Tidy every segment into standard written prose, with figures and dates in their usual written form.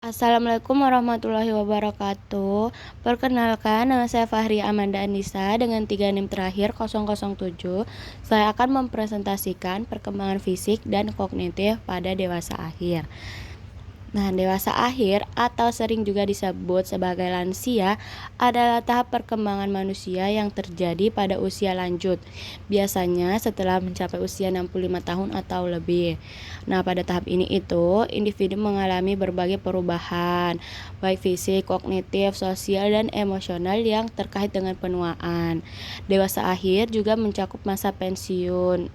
Assalamualaikum warahmatullahi wabarakatuh. Perkenalkan, nama saya Fahri Amanda Anissa dengan 3 NIM terakhir 007. Saya akan mempresentasikan perkembangan fisik dan kognitif pada dewasa akhir. Nah, dewasa akhir atau sering juga disebut sebagai lansia adalah tahap perkembangan manusia yang terjadi pada usia lanjut, biasanya setelah mencapai usia 65 tahun atau lebih. Nah, pada tahap ini individu mengalami berbagai perubahan, baik fisik, kognitif, sosial, dan emosional yang terkait dengan penuaan. Dewasa akhir juga mencakup masa pensiun,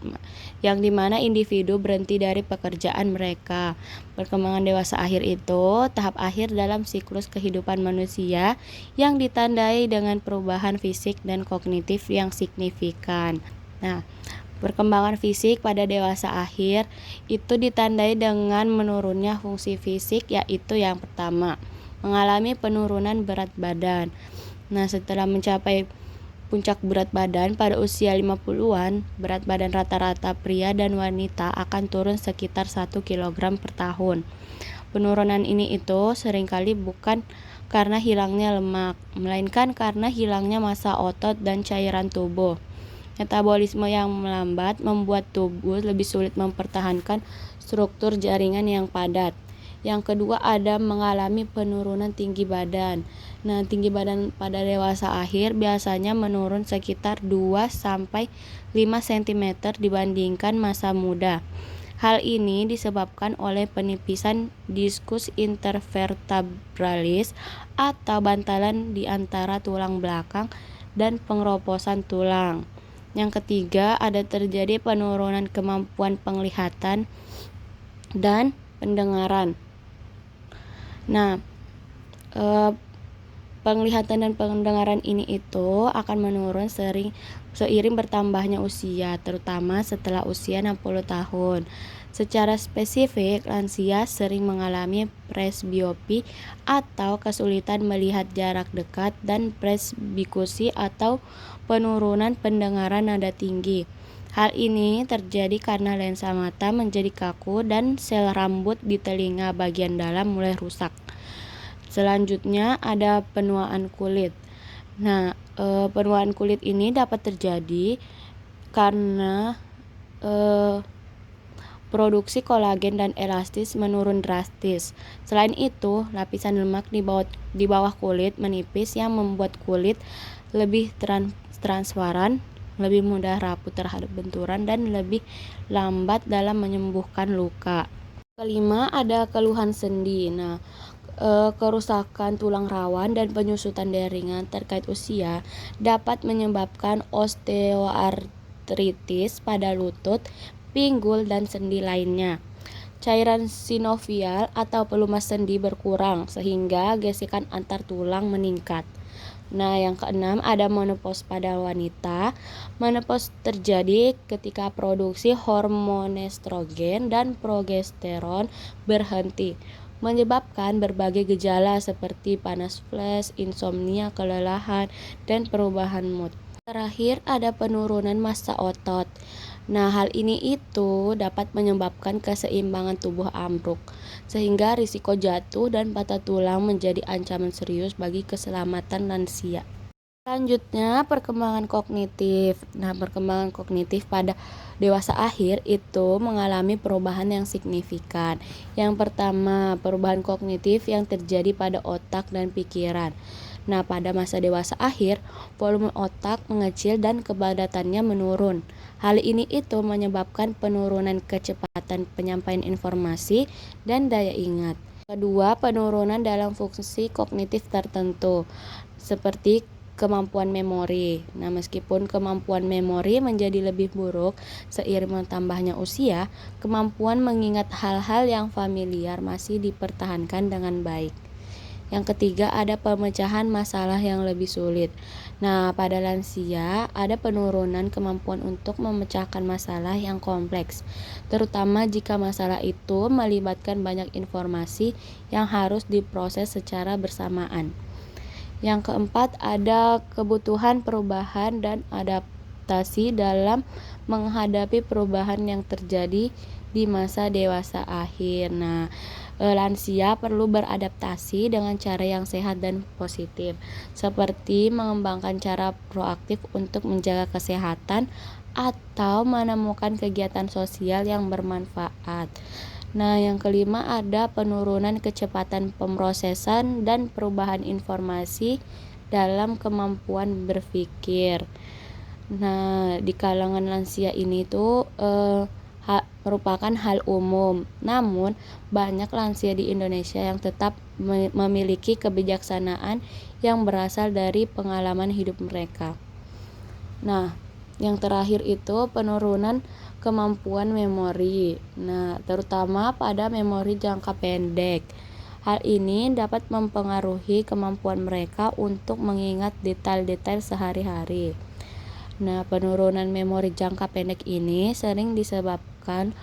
yang dimana individu berhenti dari pekerjaan mereka. Perkembangan dewasa akhir itu tahap akhir dalam siklus kehidupan manusia yang ditandai dengan perubahan fisik dan kognitif yang signifikan. Nah, perkembangan fisik pada dewasa akhir itu ditandai dengan menurunnya fungsi fisik, yaitu yang pertama, mengalami penurunan berat badan. Nah, setelah mencapai puncak berat badan pada usia 50-an, berat badan rata-rata pria dan wanita akan turun sekitar 1 kg per tahun. Penurunan ini seringkali bukan karena hilangnya lemak, melainkan karena hilangnya massa otot dan cairan tubuh. Metabolisme yang melambat membuat tubuh lebih sulit mempertahankan struktur jaringan yang padat. Yang kedua, ada mengalami penurunan tinggi badan. Nah, tinggi badan pada dewasa akhir biasanya menurun sekitar 2-5 cm dibandingkan masa muda. Hal ini disebabkan oleh penipisan diskus intervertebralis atau bantalan di antara tulang belakang dan pengeroposan tulang. Yang ketiga, ada terjadi penurunan kemampuan penglihatan dan pendengaran. Nah, penglihatan dan pendengaran ini akan menurun seiring bertambahnya usia, terutama setelah usia 60 tahun. Secara spesifik, lansia sering mengalami presbiopi atau kesulitan melihat jarak dekat dan presbikusi atau penurunan pendengaran nada tinggi. Hal ini terjadi karena lensa mata menjadi kaku dan sel rambut di telinga bagian dalam mulai rusak. Selanjutnya ada penuaan kulit. Nah, penuaan kulit ini dapat terjadi karena produksi kolagen dan elastis menurun drastis. Selain itu, lapisan lemak di bawah kulit menipis yang membuat kulit lebih transparan, lebih mudah rapuh terhadap benturan, dan lebih lambat dalam menyembuhkan luka. Kelima, ada keluhan sendi. Nah, kerusakan tulang rawan dan penyusutan ringan terkait usia dapat menyebabkan osteoartritis pada lutut, pinggul, dan sendi lainnya. Cairan sinovial atau pelumas sendi berkurang sehingga gesekan antar tulang meningkat. Nah, yang keenam, ada menopause pada wanita. Menopause terjadi ketika produksi hormon estrogen dan progesteron berhenti, menyebabkan berbagai gejala seperti panas flash, insomnia, kelelahan, dan perubahan mood. Terakhir, ada penurunan massa otot. Nah, hal ini dapat menyebabkan keseimbangan tubuh ambruk, sehingga risiko jatuh dan patah tulang menjadi ancaman serius bagi keselamatan lansia. Selanjutnya, perkembangan kognitif. Nah, perkembangan kognitif pada dewasa akhir mengalami perubahan yang signifikan. Yang pertama, perubahan kognitif yang terjadi pada otak dan pikiran. Nah, pada masa dewasa akhir, volume otak mengecil dan kepadatannya menurun. Hal ini menyebabkan penurunan kecepatan penyampaian informasi dan daya ingat. Kedua, penurunan dalam fungsi kognitif tertentu, seperti kemampuan memori. Nah, meskipun kemampuan memori menjadi lebih buruk seiring bertambahnya usia, kemampuan mengingat hal-hal yang familiar masih dipertahankan dengan baik. Yang ketiga, ada pemecahan masalah yang lebih sulit. Nah, pada lansia ada penurunan kemampuan untuk memecahkan masalah yang kompleks, terutama jika masalah itu melibatkan banyak informasi yang harus diproses secara bersamaan. Yang keempat, ada kebutuhan perubahan dan adaptasi dalam menghadapi perubahan yang terjadi di masa dewasa akhir. Nah, lansia perlu beradaptasi dengan cara yang sehat dan positif, seperti mengembangkan cara proaktif untuk menjaga kesehatan atau menemukan kegiatan sosial yang bermanfaat. Nah, yang kelima ada penurunan kecepatan pemrosesan dan perubahan informasi dalam kemampuan berpikir. Nah, di kalangan lansia ini tuh merupakan hal umum. Namun, banyak lansia di Indonesia yang tetap memiliki kebijaksanaan yang berasal dari pengalaman hidup mereka. Nah, yang terakhir itu penurunan kemampuan memori. Nah, terutama pada memori jangka pendek. Hal ini dapat mempengaruhi kemampuan mereka untuk mengingat detail-detail sehari-hari. Nah, penurunan memori jangka pendek ini sering disebabkan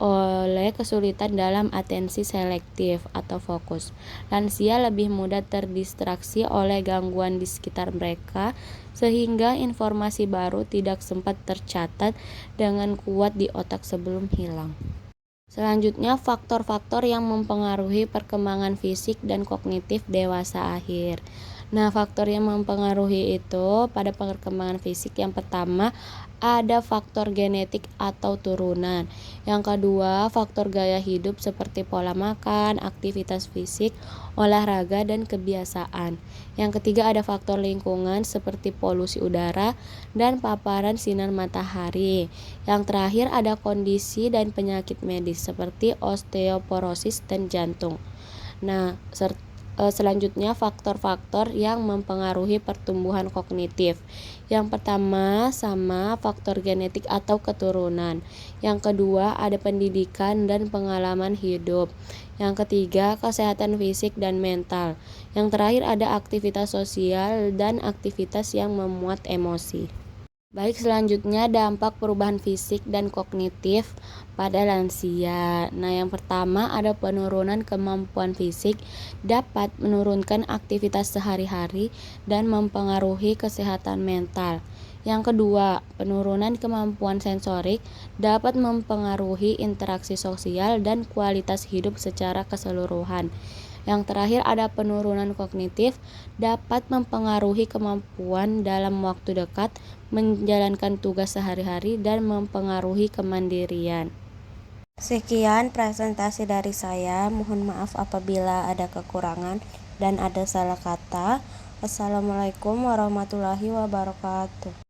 oleh kesulitan dalam atensi selektif atau fokus. Lansia lebih mudah terdistraksi oleh gangguan di sekitar mereka, sehingga informasi baru tidak sempat tercatat dengan kuat di otak sebelum hilang. Selanjutnya, faktor-faktor yang mempengaruhi perkembangan fisik dan kognitif dewasa akhir. Nah, faktor yang mempengaruhi itu pada perkembangan fisik yang pertama ada faktor genetik atau turunan. Yang kedua, faktor gaya hidup seperti pola makan, aktivitas fisik, olahraga, dan kebiasaan. Yang ketiga ada faktor lingkungan seperti polusi udara dan paparan sinar matahari. Yang terakhir ada kondisi dan penyakit medis seperti osteoporosis dan jantung. Nah, selanjutnya faktor-faktor yang mempengaruhi pertumbuhan kognitif. Yang pertama sama faktor genetik atau keturunan. Yang kedua ada pendidikan dan pengalaman hidup. Yang ketiga kesehatan fisik dan mental. Yang terakhir ada aktivitas sosial dan aktivitas yang memuat emosi. Baik, selanjutnya dampak perubahan fisik dan kognitif pada lansia. Nah, yang pertama ada penurunan kemampuan fisik dapat menurunkan aktivitas sehari-hari dan mempengaruhi kesehatan mental. Yang kedua, penurunan kemampuan sensorik dapat mempengaruhi interaksi sosial dan kualitas hidup secara keseluruhan. Yang terakhir ada penurunan kognitif dapat mempengaruhi kemampuan dalam waktu dekat menjalankan tugas sehari-hari dan mempengaruhi kemandirian. Sekian presentasi dari saya. Mohon maaf apabila ada kekurangan dan ada salah kata. Wassalamualaikum warahmatullahi wabarakatuh.